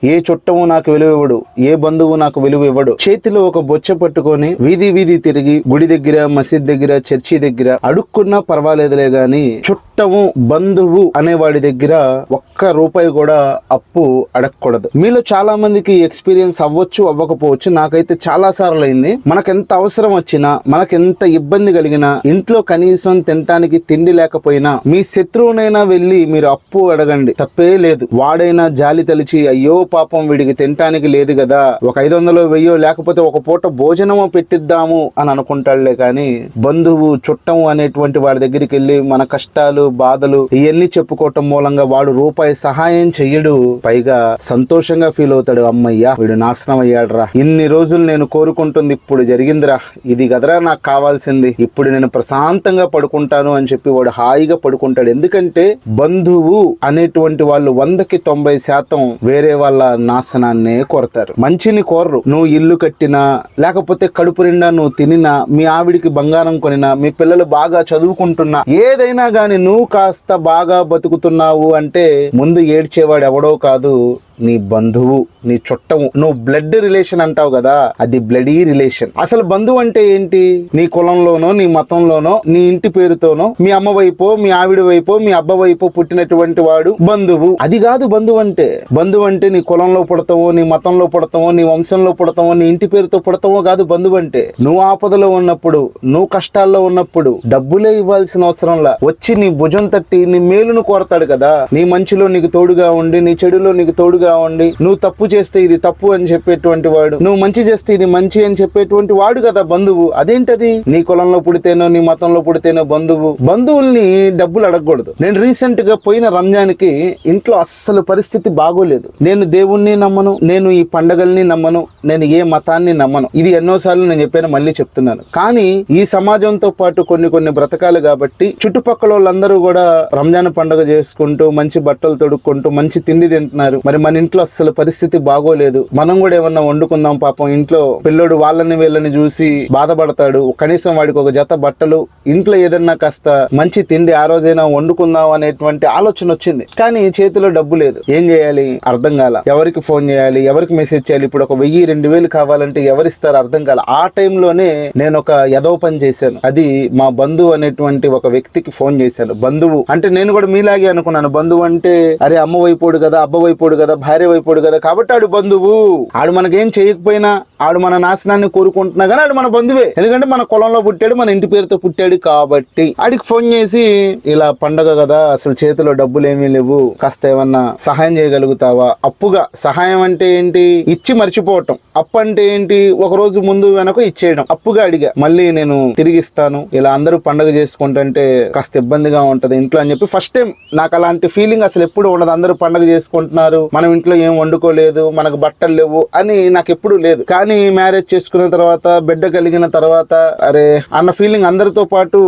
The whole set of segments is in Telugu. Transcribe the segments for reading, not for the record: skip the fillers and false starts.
ఏ చుట్టము నాకు విలువ ఇవ్వడు, ఏ బంధువు నాకు విలువ ఇవ్వడు. చేతిలో ఒక బొచ్చ పట్టుకొని వీధి వీధి తిరిగి గుడి దగ్గర, మసీద్ దగ్గర, చర్చి దగ్గర అడుక్కున్నా పర్వాలేదులే గాని చుట్టము, బంధువు అనేవాడి దగ్గర ఒక్క రూపాయి కూడా అప్పు అడగకూడదు. మీలో చాలా మందికి ఎక్స్పీరియన్స్ అవ్వచ్చు, అవ్వకపోవచ్చు. నాకైతే చాలా సార్లు అయింది. మనకెంత అవసరం వచ్చినా, మనకెంత ఇబ్బంది కలిగినా, ఇంట్లో కనీసం తినటానికి తిండి లేకపోయినా మీ శత్రువునైనా వెళ్ళి మీరు అప్పు అడగండి, తప్పే లేదు. వాడైనా జాలి తలిచి అయ్యో పాపం వీడికి తినటానికి లేదు కదా, ఒక 500 1000 లేకపోతే ఒక పూట భోజనము పెట్టిద్దాము అని అనుకుంటాడులే. కానీ బంధువు, చుట్టము అనేటువంటి వాడి దగ్గరికి వెళ్ళి మన కష్టాలు, బాధలు ఇవన్నీ చెప్పుకోవటం మూలంగా వాడు రూపాయి సహాయం చెయ్యడు. పైగా సంతోషంగా ఫీల్ అవుతాడు, అమ్మయ్యా వీడు నాశనం అయ్యాడురా, ఇన్ని రోజులు నేను కోరుకుంటుంది ఇప్పుడు జరిగిందిరా, ఇది కదరా నాకు కావాల్సింది, ఇప్పుడు నేను ప్రశాంతంగా పడుకుంటాను అని చెప్పి వాడు హాయిగా పడుకుంటాడు. ఎందుకంటే బంధువు అనేటువంటి వాళ్ళు 100కి 90% వేరే వాళ్ళ నాశనాన్నే కోరతారు, మంచిని కోరరు. నువ్వు ఇల్లు కట్టినా, లేకపోతే కడుపు నిండా నువ్వు తినినా, మీ ఆవిడికి బంగారం కొనినా, మీ పిల్లలు బాగా చదువుకుంటున్నా, ఏదైనా గాని నువ్వు కాస్త బాగా బతుకుతున్నావు అంటే ముందు ఏడ్చేవాడు ఎవడో కాదు, నీ బంధువు, నీ చుట్టము. నువ్వు బ్లడ్ రిలేషన్ అంటావు కదా, అది బ్లడీ రిలేషన్. అసలు బంధువు అంటే ఏంటి? నీ కులంలోనో, నీ మతంలోనో, నీ ఇంటి పేరుతోనో, మీ అమ్మ వైపో, మీ ఆవిడ వైపో, మీ అబ్బ వైపో పుట్టినటువంటి వాడు బంధువు. అది కాదు బంధువు అంటే. బంధువు అంటే నీ కులంలో పుడతావో, నీ మతంలో పుడతావో, నీ వంశంలో పుడతావో, నీ ఇంటి పేరుతో పుడతావో కాదు బంధువు అంటే. నువ్వు ఆపదలో ఉన్నప్పుడు, నువ్వు కష్టాల్లో ఉన్నప్పుడు డబ్బులే ఇవ్వాల్సిన అవసరంలా వచ్చి నీ భుజం తట్టి నీ మేలును కోరతాడు కదా. నీ మంచిలో నీకు తోడుగా ఉండి, నీ చెడులో నీకు తోడుగా ఉండి, నువ్వు తప్పు చేస్తే ఇది తప్పు అని చెప్పేటువంటి వాడు, నువ్వు మంచి చేస్తే ఇది మంచి అని చెప్పేటువంటి వాడు కదా బంధువు. అదేంటది? నీ కులంలో పుడితేనో, నీ మతంలో పుడితేనో బంధువు. బంధువుల్ని డబ్బులు అడగకూడదు. నేను రీసెంట్ గా పోయిన రంజాన్కి ఇంట్లో అస్సలు పరిస్థితి బాగోలేదు. నేను దేవుణ్ణి నమ్మను, నేను ఈ పండగల్ని నమ్మను, నేను ఏ మతాన్ని నమ్మను. ఇది ఎన్నోసార్లు నేను చెప్పాను, మళ్ళీ చెప్తున్నాను. కానీ ఈ సమాజంతో పాటు కొన్ని బ్రతకాలు కాబట్టి చుట్టుపక్కల వాళ్ళందరూ కూడా రంజాన్ పండుగ చేసుకుంటూ, మంచి బట్టలు తొడుక్కుంటూ, మంచి తిండి తింటున్నారు. మరి మన ఇంట్లో అస్సలు పరిస్థితి బాగోలేదు. మనం కూడా ఏమన్నా వండుకుందాం, పాపం ఇంట్లో పిల్లోడు వాళ్ళని వీళ్ళని చూసి బాధపడతాడు. కనీసం వాడికి ఒక జత బట్టలు, ఇంట్లో ఏదన్నా కాస్త మంచి తిండి ఆ రోజైనా వండుకుందాం అనేటువంటి ఆలోచన వచ్చింది. కానీ చేతిలో డబ్బు లేదు. ఏం చేయాలి అర్థం కాల. ఎవరికి ఫోన్ చేయాలి, ఎవరికి మెసేజ్ చేయాలి? ఇప్పుడు ఒక 1000-2000 కావాలంటే ఎవరిస్తారు అర్థం కాల. ఆ టైంలోనే నేను ఒక ఎదవ పని చేశాను. అది మా బంధువు అనేటువంటి ఒక వ్యక్తికి ఫోన్ చేశాను. బంధువు అంటే నేను కూడా మీలాగే అనుకున్నాను. బంధువు అంటే అరే అమ్మ వైపోడు కదా, అబ్బ వైపోడు కదా, భార్య వైపోడు కదా, కాబట్టి ఆడు బంధువు. ఆడు మనకేం చేయకపోయినా, ఆడు మన నాశనాన్ని కోరుకుంటున్నా కానీ ఆడు మన బంధువే. ఎందుకంటే మన కులంలో పుట్టాడు, మన ఇంటి పేరుతో పుట్టాడు కాబట్టి. ఆడికి ఫోన్ చేసి ఇలా పండగ కదా, అసలు చేతిలో డబ్బులు ఏమీ లేవు, కాస్త ఏమన్నా సహాయం చేయగలుగుతావా? అప్పుగా సహాయం అంటే ఏంటి? ఇచ్చి మర్చిపోవటం. అప్పు అంటే ఏంటి? ఒక రోజు ముందు వెనక ఇచ్చేయడం. అప్పుగా అడిగా, మళ్ళీ నేను తిరిగి ఇస్తాను, ఇలా అందరూ పండగ చేసుకుంటుంటే కాస్త ఇబ్బందిగా ఉంటది ఇంట్లో అని చెప్పి. ఫస్ట్ టైం నాకు అలాంటి ఫీలింగ్ అసలు ఎప్పుడు ఉండదు. అందరూ పండగ చేసుకుంటున్నారు, మనం ఇంట్లో ఏం వండుకోలేదు, మనకు బట్టలు లేవు అని నాకు ఎప్పుడు లేదు. కానీ మ్యారేజ్ చేసుకున్న తర్వాత, బిడ్డ కలిగిన తర్వాత అరే అన్న ఫీలింగ్ అందరితో పాటు,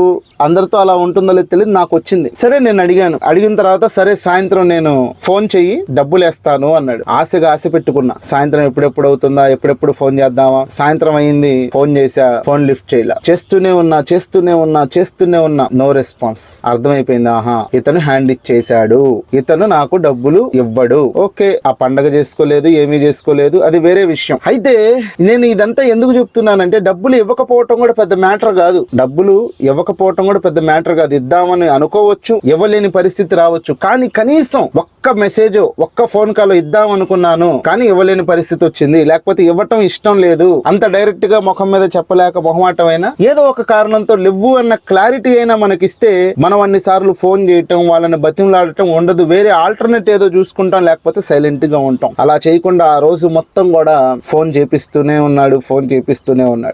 అందరితో అలా ఉంటుందో లేదు తెలియదు, నాకు వచ్చింది. సరే నేను అడిగాను. అడిగిన తర్వాత సరే సాయంత్రం నేను ఫోన్ చెయ్యి, డబ్బులు వేస్తాను అన్నాడు. ఆశగా ఆశ పెట్టుకున్నా, సాయంత్రం ఎప్పుడెప్పుడు అవుతుందా, ఎప్పుడెప్పుడు ఫోన్ చేద్దామా. సాయంత్రం అయింది, ఫోన్ చేసా, ఫోన్ లిఫ్ట్ చేయలే. చేస్తూనే ఉన్నా, నో రెస్పాన్స్. అర్థమైపోయింది, ఆహా ఇతను హ్యాండ్ ఇచ్చేసాడు, ఇతను నాకు డబ్బులు ఇవ్వడు. ఓకే, ఆ పండగ చేసుకోలేదు, ఏమీ చేసుకోలేదు, అది వేరే విషయం. అయితే నేను ఇదంతా ఎందుకు చెప్తున్నానంటే, డబ్బులు ఇవ్వకపోవటం కూడా పెద్ద మ్యాటర్ కాదు. డబ్బులు ఇవ్వకపోవటం కూడా పెద్ద మ్యాటర్ కాదు. ఇద్దామని అనుకోవచ్చు, ఇవ్వలేని పరిస్థితి రావచ్చు. కానీ కనీసం ఒక్క మెసేజ్, ఒక్క ఫోన్ కాల్ ఇద్దాం అనుకున్నాను, కానీ ఇవ్వలేని పరిస్థితి వచ్చింది. లేకపోతే ఇవ్వటం ఇష్టం లేదు, అంత డైరెక్ట్ గా ముఖం మీద చెప్పలేక మొహమాటమైనా, ఏదో ఒక కారణంతో లేవు అన్న క్లారిటీ అయినా మనకిస్తే, మనం అన్నిసార్లు ఫోన్ చేయటం, వాళ్ళని బతిమలాడటం ఉండదు. వేరే ఆల్టర్నేట్ ఏదో చూసుకుంటాం, లేకపోతే సైలెంట్ గా ఉంటాం. అలా చేయకుండా ఆ రోజు మొత్తం కూడా ఫోన్ చేపిస్తూనే ఉన్నాడు.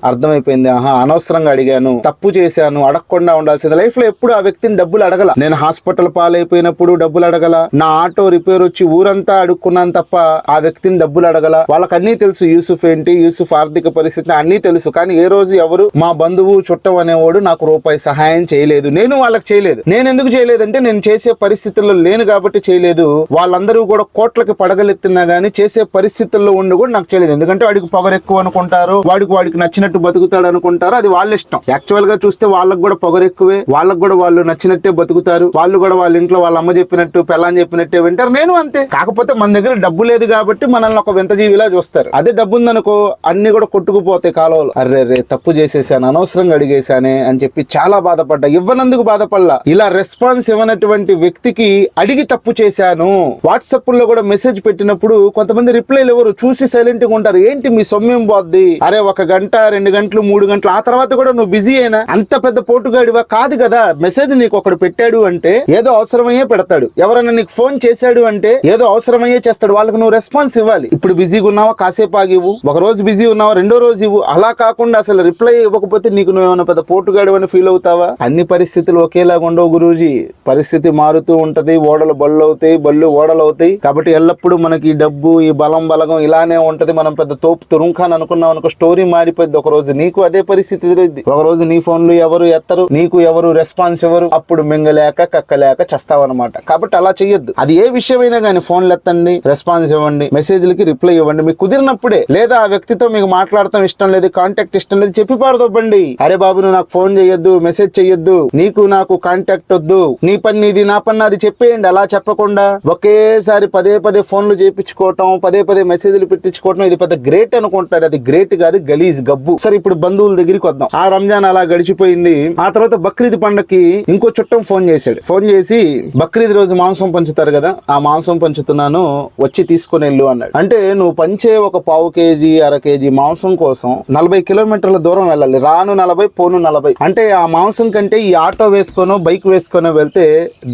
అర్థమైపోయింది, ఆహా అనవసరంగా అడిగాను, తప్పు చేశాను, అడగకుండా ఉండాల్సింది. లైఫ్ లో ఎప్పుడు ఆ వ్యక్తిని డబ్బులు అడగల. నేను హాస్పిటల్ పాలైపోయినప్పుడు డబ్బులు అడగల, నా ఆటో రిపేర్ వచ్చి ఊరంతా అడుక్కున్నాను తప్ప ఆ వ్యక్తిని డబ్బులు అడగల. వాళ్ళకి అన్నీ తెలుసు, యూసుఫ్ ఏంటి, యూసుఫ్ ఆర్థిక పరిస్థితి అన్నీ తెలుసు. కానీ ఏ రోజు ఎవరు మా బంధువు, చుట్టం అనేవాడు నాకు రూపాయి సహాయం చేయలేదు. నేను వాళ్ళకి చేయలేదు. నేను ఎందుకు చేయలేదంటే, నేను చేసే పరిస్థితుల్లో లేను కాబట్టి చేయలేదు. వాళ్ళందరూ కూడా కోట్లకి పడగలెత్తినా గానీ చేసే పరిస్థితుల్లో ఉండి కూడా నాకు తెలియదు. ఎందుకంటే వాడికి పొగరు ఎక్కువ అనుకుంటారు, వాడికి నచ్చినట్టు బతుకుతాడు అనుకుంటారు, అది వాళ్ళ ఇష్టం. యాక్చువల్ గా చూస్తే వాళ్ళకి కూడా పొగరు ఎక్కువే, వాళ్ళకి కూడా వాళ్ళు నచ్చినట్టే బతుకుతారు, వాళ్ళు కూడా వాళ్ళ ఇంట్లో వాళ్ళ అమ్మ చెప్పినట్టు పెళ్ళాన్ని చెప్పినట్టే వింటారు. నేను అంతే. కాకపోతే మన దగ్గర డబ్బు లేదు కాబట్టి మనల్ని ఒక వింత జీవిలా చూస్తారు. అదే డబ్బు ఉందనుకో అన్ని కూడా కొట్టుకుపోతాయి కాలువలు. అర్రే తప్పు చేసేసాను, అనవసరంగా అడిగేశానే అని చెప్పి చాలా బాధపడ్డా. ఇవ్వనందుకు బాధపడలా, ఇలా రెస్పాన్స్ ఇవ్వనటువంటి వ్యక్తికి అడిగి తప్పు చేశాను. వాట్సాప్ లో కూడా మెసేజ్ పెట్టినప్పుడు కొంతమంది రిప్లైలు ఎవరు చూసి సైలెంట్ గా ఉంటారు. ఏంటి మీ సొమ్మేం పోద్ది, అరే 1 గంట 2 గంటలు 3 గంటలు ఆ తర్వాత కూడా నువ్వు బిజీ అయినా అంత పెద్ద పోటుగాడివా? కాదు కదా. మెసేజ్ నీకు ఒకడు పెట్టాడు అంటే ఏదో అవసరమయ్యే పెడతాడు, ఎవరైనా నీకు ఫోన్ చేశాడు అంటే ఏదో అవసరమయ్యే చేస్తాడు, వాళ్ళకి నువ్వు రెస్పాన్స్ ఇవ్వాలి. ఇప్పుడు బిజీగా ఉన్నావా కాసేపు ఆగివు, ఒక రోజు బిజీ ఉన్నావా రెండో రోజు ఇవ్వు. అలా కాకుండా అసలు రిప్లై ఇవ్వకపోతే నీకు నువ్వు ఏమైనా పెద్ద పోటుగాడు అని ఫీల్ అవుతావా? అన్ని పరిస్థితులు ఒకేలాగా ఉండవు గురూజీ. పరిస్థితి మారుతూ ఉంటది, ఓడలు బళ్ళు అవుతాయి, బళ్ళు ఓడలు అవుతాయి. కాబట్టి ఎల్లప్పుడూ మనకి ఈ డబ్బు ఈ బలగం ఇలానే ఉంటది. మనం పెద్ద తోపు తురుంఖాన్ అనుకున్నాం అనుకో, స్టోరీ మారిపోద్ది. ఒక రోజు నీకు అదే పరిస్థితి ఎదురైంది, ఒక రోజు నీ ఫోన్లు ఎవరు ఎత్తరు, నీకు ఎవరు రెస్పాన్స్ ఎవరు, అప్పుడు మింగలేక కక్కలేక చస్తావన్నమాట. కాబట్టి అలా చెయ్యొద్దు. అది ఏ విషయమైనా కానీ ఫోన్లు ఎత్తండి, రెస్పాన్స్ ఇవ్వండి, మెసేజ్లకి రిప్లై ఇవ్వండి మీకు కుదిరినప్పుడే. లేదా ఆ వ్యక్తితో మీకు మాట్లాడటం ఇష్టం లేదు, కాంటాక్ట్ ఇష్టం లేదు, చెప్పి పారదొబ్బండి. అరే బాబు నువ్వు నాకు ఫోన్ చేయొద్దు, మెసేజ్ చెయ్యొద్దు, నీకు నాకు కాంటాక్ట్ వద్దు, నీ పని నీది నా పని అది చెప్పేయండి. అలా చెప్పకుండా ఒకేసారి పదే ఫోన్లు చేయించుకోవటం, పదే మెసేజ్లు పెట్టించుకోవటం, ఇది పెద్ద గ్రేట్ అనుకుంటారు. అది గ్రేట్ కాదు, గలీజ్ గబ్బు. సరే ఇప్పుడు బంధువుల దగ్గరికి వద్దాం. ఆ రంజాన్ అలా గడిచిపోయింది. ఆ తర్వాత బక్రీద్ పండక్కి ఇంకో చుట్టం ఫోన్ చేశాడు. ఫోన్ చేసి బక్రీద్ రోజు మాంసం పంచుతారు కదా, ఆ మాంసం పంచుతున్నాను వచ్చి తీసుకుని వెళ్ళు అన్నాడు. అంటే నువ్వు పంచే ఒక 1/2 కేజీ 1/2 కేజీ మాంసం కోసం 40 కిలోమీటర్ల దూరం వెళ్ళాలి. రాను 40 పోను 40. అంటే ఆ మాంసం కంటే ఈ ఆటో వేసుకోనో బైక్ వేసుకోనో వెళ్తే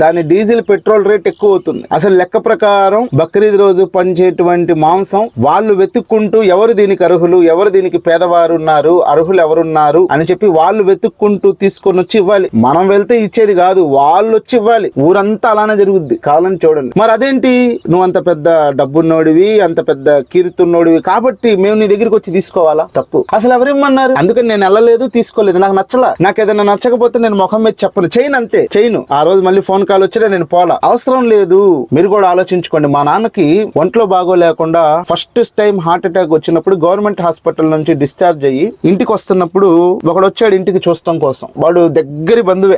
దాని డీజిల్ పెట్రోల్ రేట్ ఎక్కువ అవుతుంది. అసలు లెక్క ప్రకారం బక్రీద్ రోజు పంచేటువంటి మాంసం వాళ్ళు వెతుక్కుంటూ ఎవరు దీనికి అర్హులు, ఎవరు దీనికి పేదవారు ఉన్నారు, అర్హులు ఎవరున్నారు అని చెప్పి వాళ్ళు వెతుక్కుంటూ తీసుకొని వచ్చి ఇవ్వాలి. మనం వెళ్తే ఇచ్చేది కాదు, వాళ్ళు వచ్చి ఇవ్వాలి. ఊరంతా అలానే జరుగుద్ది, కావాలని చూడండి. మరి అదేంటి, నువ్వు అంత పెద్ద డబ్బున్నోడివి, అంత పెద్ద కీర్తున్నోడివి కాబట్టి మేము నీ దగ్గరికి వచ్చి తీసుకోవాలా? తప్పు. అసలు ఎవరేమన్నారు? అందుకని నేను వెళ్ళలేదు, తీసుకోలేదు, నాకు నచ్చలా. నాకు ఏదైనా నచ్చకపోతే నేను ముఖం మీద చెప్పను, చేయను, అంతే చేయను. ఆ రోజు మళ్ళీ ఫోన్ కాల్ వచ్చినా నేను పోలా, అవసరం లేదు. మీరు కూడా ఆలోచించుకోండి. మా నాన్నకి ఒంట్లో బాగోలేకుండా ఫస్ట్ టైం హార్ట్ అటాక్ వచ్చినప్పుడు గవర్నమెంట్ హాస్పిటల్ నుంచి డిశ్చార్జ్ అయ్యి ఇంటికి వస్తున్నప్పుడు ఒకడు వచ్చాడు ఇంటికి చూస్తాం కోసం. వాడు దగ్గరి బంధువే,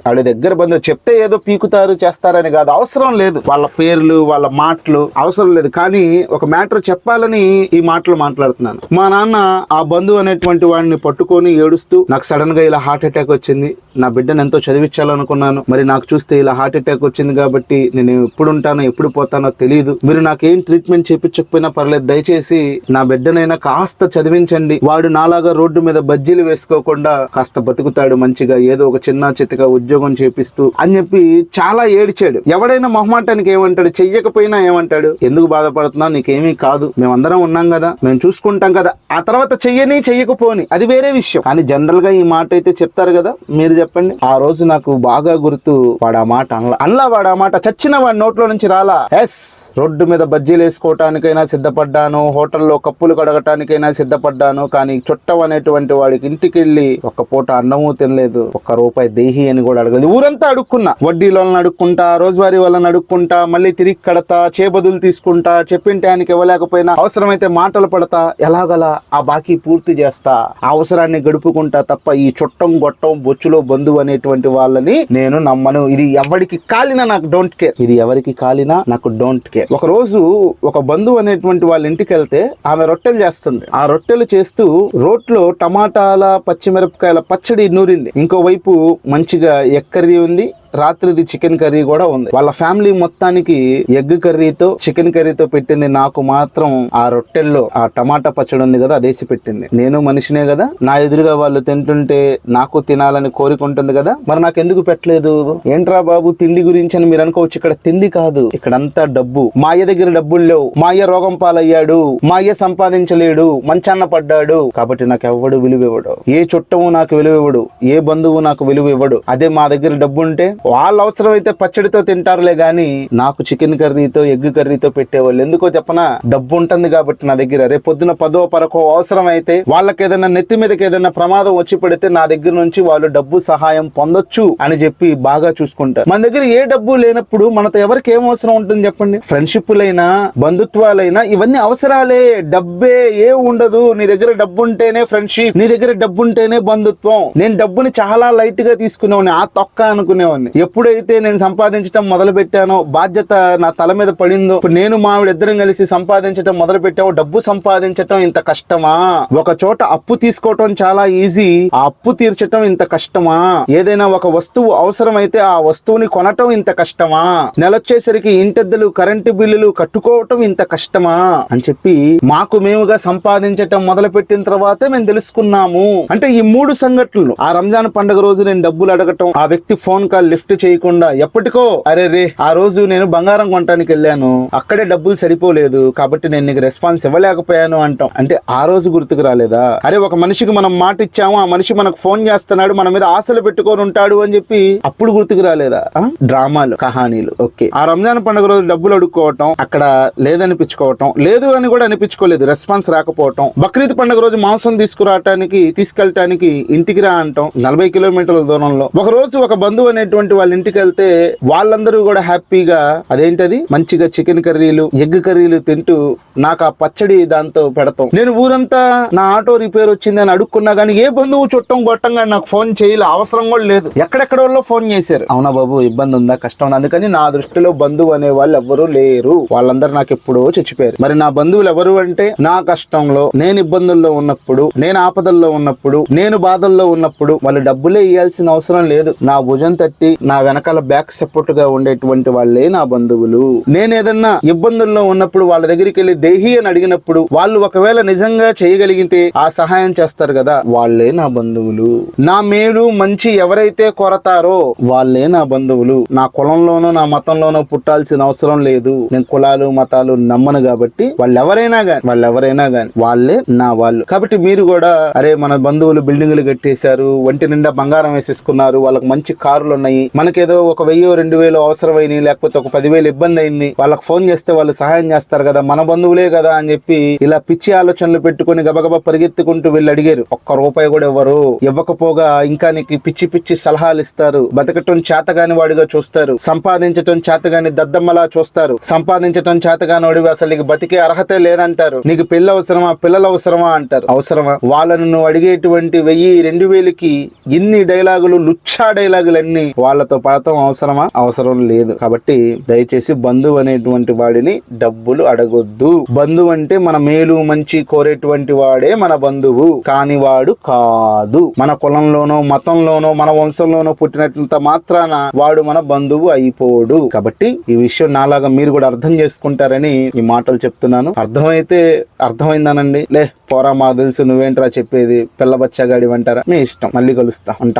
చెప్తే ఏదో పీకుతారు చేస్తారని కాదు, అవసరం లేదు. వాళ్ళ పేర్లు వాళ్ళ మాటలు అవసరం లేదు. కానీ ఒక మ్యాటర్ చెప్పాలని ఈ మాటలు మాట్లాడుతున్నాను. మా నాన్న ఆ బంధువు అనేటువంటి వాడిని పట్టుకొని ఏడుస్తూ, నాకు సడన్ గా ఇలా హార్ట్ అటాక్ వచ్చింది, నా బిడ్డను ఎంతో చదివించాలనుకున్నాను, మరి నాకు చూస్తే ఇలా హార్ట్ అటాక్ వచ్చింది కాబట్టి నేను ఎప్పుడు ఉంటానో ఎప్పుడు పోతానో తెలియదు, మీరు నాకేం ట్రీట్మెంట్ చేయించకపోయినా పర్లేదు, దయచేసి నా బిడ్డనైనా కాస్త చదివించండి, వాడు నాలాగా రోడ్డు మీద బజ్జీలు వేసుకోకుండా కాస్త బతుకుతాడు మంచిగా, ఏదో ఒక చిన్న చితక ఉద్యోగం చేపిస్తూ అని చెప్పి చాలా ఏడ్చాడు. ఎవడైనా మొహమాటానికి ఏమంటాడు, చెయ్యకపోయినా ఏమంటాడు, ఎందుకు బాధపడుతున్నావు, నీకేమీ కాదు, మేమందరం ఉన్నాం కదా, మేము చూసుకుంటాం కదా. ఆ తర్వాత చెయ్యని చెయ్యకపోని అది వేరే విషయం. కానీ జనరల్ గా ఈ మాట అయితే చెప్తారు కదా, మీరు చెప్పండి. ఆ రోజు నాకు బాగా గుర్తు, వాడు ఆ మాట అనలా, వాడు ఆ మాట చచ్చిన వాడి నోట్లో నుంచి రాలా. ఎస్, రోడ్డు మీద బజ్జీలు వేసుకోవటానికైనా సిద్ధపడ్డాను, హోటల్లో కప్పులు కడగటానికైనా సిద్ధపడ్డాను, కానీ చుట్టం అనేటువంటి వాడికి ఇంటికి వెళ్ళి ఒక్క పూట అన్నము తినలేదు, ₹1 దేహి అని కూడా అడగలేదు. ఊరంతా అడుక్కున్నా, వడ్డీలను అడుక్కుంటా, రోజువారీ వాళ్ళని అడుక్కుంటా, మళ్ళీ తిరిగి కడతా, చేబదులు తీసుకుంటా, చెప్పిన టయానికి ఇవ్వలేకపోయినా అవసరమైతే మాటలు పడతా, ఎలాగలా ఆ బాకీ పూర్తి చేస్తా, ఆ అవసరాన్ని గడుపుకుంటా తప్ప ఈ చుట్టం గొట్టం బొచ్చులో బంధువు అనేటువంటి వాళ్ళని నేను నమ్మను. ఇది ఎవరికి కాలినా నాకు డోంట్ కేర్, ఇది ఎవరికి కాలినా నాకు డోంట్ కేర్. ఒక రోజు ఒక బంధువు అనేటువంటి వాళ్ళ ఇంటికి వెళ్తే ఆమె రొట్టెలు చేస్తుంది. ఆ రొట్టెలు చేస్తూ రోట్లో టమాటాల పచ్చిమిరపకాయల పచ్చడి నూరింది. ఇంకోవైపు మంచిగా ఎగ్ కర్రీ ఉంది, రాత్రిది చికెన్ కర్రీ కూడా ఉంది. వాళ్ళ ఫ్యామిలీ మొత్తానికి ఎగ్ కర్రీతో చికెన్ కర్రీతో పెట్టింది, నాకు మాత్రం ఆ రొట్టెల్లో ఆ టమాటా పచ్చడి ఉంది కదా అదేసి పెట్టింది. నేను మనిషినే కదా, నా ఎదురుగా వాళ్ళు తింటుంటే నాకు తినాలని కోరిక ఉంటుంది కదా, మరి నాకు ఎందుకు పెట్టలేదు? ఏంట్రా బాబు తిండి గురించి అని మీరు అనుకోవచ్చు. ఇక్కడ తిండి కాదు, ఇక్కడంతా డబ్బు. మా అయ్య దగ్గర డబ్బులు లేవు, మా అయ్య రోగం పాలయ్యాడు, మా అయ్య సంపాదించలేడు, మంచాన్న పడ్డాడు, కాబట్టి నాకు ఎవడు విలువ ఇవ్వడు, ఏ చుట్టము నాకు విలువ ఇవ్వడు, ఏ బంధువు నాకు విలువ ఇవ్వడు. అదే మా దగ్గర డబ్బు ఉంటే వాళ్ళ అవసరం అయితే పచ్చడితో తింటారులే గాని నాకు చికెన్ కర్రీతో ఎగ్ కర్రీతో పెట్టేవాళ్ళు. ఎందుకో చెప్పనా, డబ్బు ఉంటుంది కాబట్టి నా దగ్గర. రేపు పొద్దున 10వ 11వ అవసరం అయితే వాళ్ళకి ఏదైనా నెత్తి మీదకి ఏదైనా ప్రమాదం వచ్చి పడితే నా దగ్గర నుంచి వాళ్ళు డబ్బు సహాయం పొందొచ్చు అని చెప్పి బాగా చూసుకుంటారు. మన దగ్గర ఏ డబ్బు లేనప్పుడు మనతో ఎవరికి ఏం అవసరం ఉంటుంది చెప్పండి? ఫ్రెండ్షిప్లైనా బంధుత్వాలైనా ఇవన్నీ అవసరాలే. డబ్బే ఏ ఉండదు. నీ దగ్గర డబ్బు ఉంటేనే ఫ్రెండ్షిప్, నీ దగ్గర డబ్బు ఉంటేనే బంధుత్వం. నేను డబ్బుని చాలా లైట్ గా తీసుకునేవాడిని, ఆ తొక్క అనుకునేవాడిని. ఎప్పుడైతే నేను సంపాదించడం మొదలు పెట్టానో, బాధ్యత నా తల మీద పడిందో, ఇప్పుడు నేను మావిడ ఇద్దరం కలిసి సంపాదించడం మొదలు పెట్టావు. డబ్బు సంపాదించటం ఇంత కష్టమా? ఒక చోట అప్పు తీసుకోవటం చాలా ఈజీ, ఆ అప్పు తీర్చటం ఇంత కష్టమా? ఏదైనా ఒక వస్తువు అవసరమైతే ఆ వస్తువుని కొనటం ఇంత కష్టమా? నెలొచ్చేసరికి ఇంటెద్దలు కరెంటు బిల్లులు కట్టుకోవటం ఇంత కష్టమా అని చెప్పి మాకు మేముగా సంపాదించటం మొదలు పెట్టిన తర్వాతే మేము తెలుసుకున్నాము. అంటే ఈ 3 సంఘటనలు, ఆ రంజాన్ పండుగ రోజు నేను డబ్బులు అడగటం, ఆ వ్యక్తి ఫోన్ కాల్ లిఫ్ట్ చేయకుండా ఎప్పటికో అరే రే ఆ రోజు నేను బంగారం కొనడానికి వెళ్ళాను, అక్కడే డబ్బులు సరిపోలేదు కాబట్టి నేను నీకు రెస్పాన్స్ ఇవ్వలేకపోయాను అంటాం. అంటే ఆ రోజు గుర్తుకు రాలేదా? అరే ఒక మనిషికి మనం మాట ఇచ్చాము, ఆ మనిషి మనకు ఫోన్ చేస్తున్నాడు, మన మీద ఆశలు పెట్టుకొని ఉంటాడు అని చెప్పి అప్పుడు గుర్తుకు రాలేదా? డ్రామాలు, కహానీలు. ఓకే, ఆ రంజాన్ పండుగ రోజు డబ్బులు అడుక్కోవటం, అక్కడ లేదనిపించుకోవటం, లేదు అని కూడా అనిపించుకోలేదు, రెస్పాన్స్ రాకపోవటం. బక్రీద్ పండుగ రోజు మాంసం తీసుకెళ్ళటానికి ఇంటికి రా అంటాం, 40 కిలోమీటర్ల దూరంలో. ఒక రోజు ఒక బంధువు అనేటువంటి వాళ్ళ ఇంటికి వెళ్తే వాళ్ళందరూ కూడా హ్యాపీగా అదేంటది మంచిగా చికెన్ కర్రీలు ఎగ్ కర్రీలు తింటూ నాకు ఆ పచ్చడి దాంతో పెడతాం. నేను ఊరంతా నా ఆటో రిపేర్ వచ్చింది అని అడుక్కున్నా గానీ ఏ బంధువు చుట్టం గొట్టంగా నాకు ఫోన్ చేయలే, అవసరం కూడా లేదు. ఎక్కడెక్కడ వాళ్ళు ఫోన్ చేశారు, అవునా బాబు ఇబ్బంది ఉందా, కష్టం ఉందా, అందుకని నా దృష్టిలో బంధువు అనే వాళ్ళు ఎవ్వరూ లేరు, వాళ్ళందరూ నాకు ఎప్పుడో చచ్చిపోయారు. మరి నా బంధువులు ఎవరు అంటే, నా కష్టంలో, నేను ఇబ్బందుల్లో ఉన్నప్పుడు, నేను ఆపదల్లో ఉన్నప్పుడు, నేను బాధల్లో ఉన్నప్పుడు వాళ్ళు డబ్బులే ఇవ్వాల్సిన అవసరం లేదు. నా భుజం తట్టి నా వెనకాల బ్యాక్ సపోర్ట్ గా ఉండేటువంటి వాళ్ళే నా బంధువులు. నేను ఏదన్నా ఇబ్బందుల్లో ఉన్నప్పుడు వాళ్ళ దగ్గరికి వెళ్ళి దేహి అని అడిగినప్పుడు వాళ్ళు ఒకవేళ నిజంగా చేయగలిగితే ఆ సహాయం చేస్తారు కదా, వాళ్ళే నా బంధువులు. నా మేలు మంచి ఎవరైతే కొరతారో వాళ్ళే నా బంధువులు. నా కులంలోనో నా మతంలోనో పుట్టాల్సిన అవసరం లేదు. నేను కులాలు మతాలు నమ్మను కాబట్టి వాళ్ళెవరైనా గాని వాళ్ళే నా వాళ్ళు. కాబట్టి మీరు కూడా అరే మన బంధువులు బిల్డింగులు కట్టేశారు, ఒంటి నిండా బంగారం వేసేసుకున్నారు, వాళ్ళకి మంచి కార్లు ఉన్నాయి, మనకేదో ఒక 1000-2000 అవసరమైంది, లేకపోతే ఒక 10,000 ఇబ్బంది అయింది, వాళ్ళకి ఫోన్ చేస్తే వాళ్ళు సహాయం చేస్తారు కదా, మన బంధువులే కదా అని చెప్పి ఇలా పిచ్చి ఆలోచనలు పెట్టుకుని గబగబా పరిగెత్తుకుంటూ వీళ్ళు అడిగారు. ₹1 కూడా ఇవ్వరు, ఇవ్వకపోగా ఇంకా నీకు పిచ్చి పిచ్చి సలహాలు ఇస్తారు, బతకటం చేతగాని వాడిగా చూస్తారు, సంపాదించటం చేతగాని దద్దమ్మలా చూస్తారు, సంపాదించటం చేతగాని వాడివి అసలు నీకు బతికే అర్హతే లేదంటారు, నీకు పెళ్లి అవసరమా పిల్లలు అవసరమా అంటారు. అవసరమా? వాళ్ళను నువ్వు అడిగేటువంటి 1000-2000కి ఇన్ని డైలాగులు, లుచ్చా డైలాగులన్నీ వాళ్ళతో పడతాం అవసరమా? అవసరం లేదు. కాబట్టి దయచేసి బంధువు అనేటువంటి వాడిని డబ్బులు అడగొద్దు. బంధువు అంటే మన మేలు మంచి కోరేటువంటి వాడే మన బంధువు, కాని వాడు కాదు. మన కులంలోనో మతంలోనో మన వంశంలోనో పుట్టినట్లంత మాత్రాన వాడు మన బంధువు అయిపోడు. కాబట్టి ఈ విషయం నాలాగా మీరు కూడా అర్థం చేసుకుంటారని ఈ మాటలు చెప్తున్నాను. అర్థమైతే అర్థమైందానండి, లే పోరా మాకు తెలుసు నువ్వేంట్రా చెప్పేది, పిల్ల బచ్చగాడి అంటారా, మీ ఇష్టం. మళ్ళీ కలుస్తా, ఉంటా.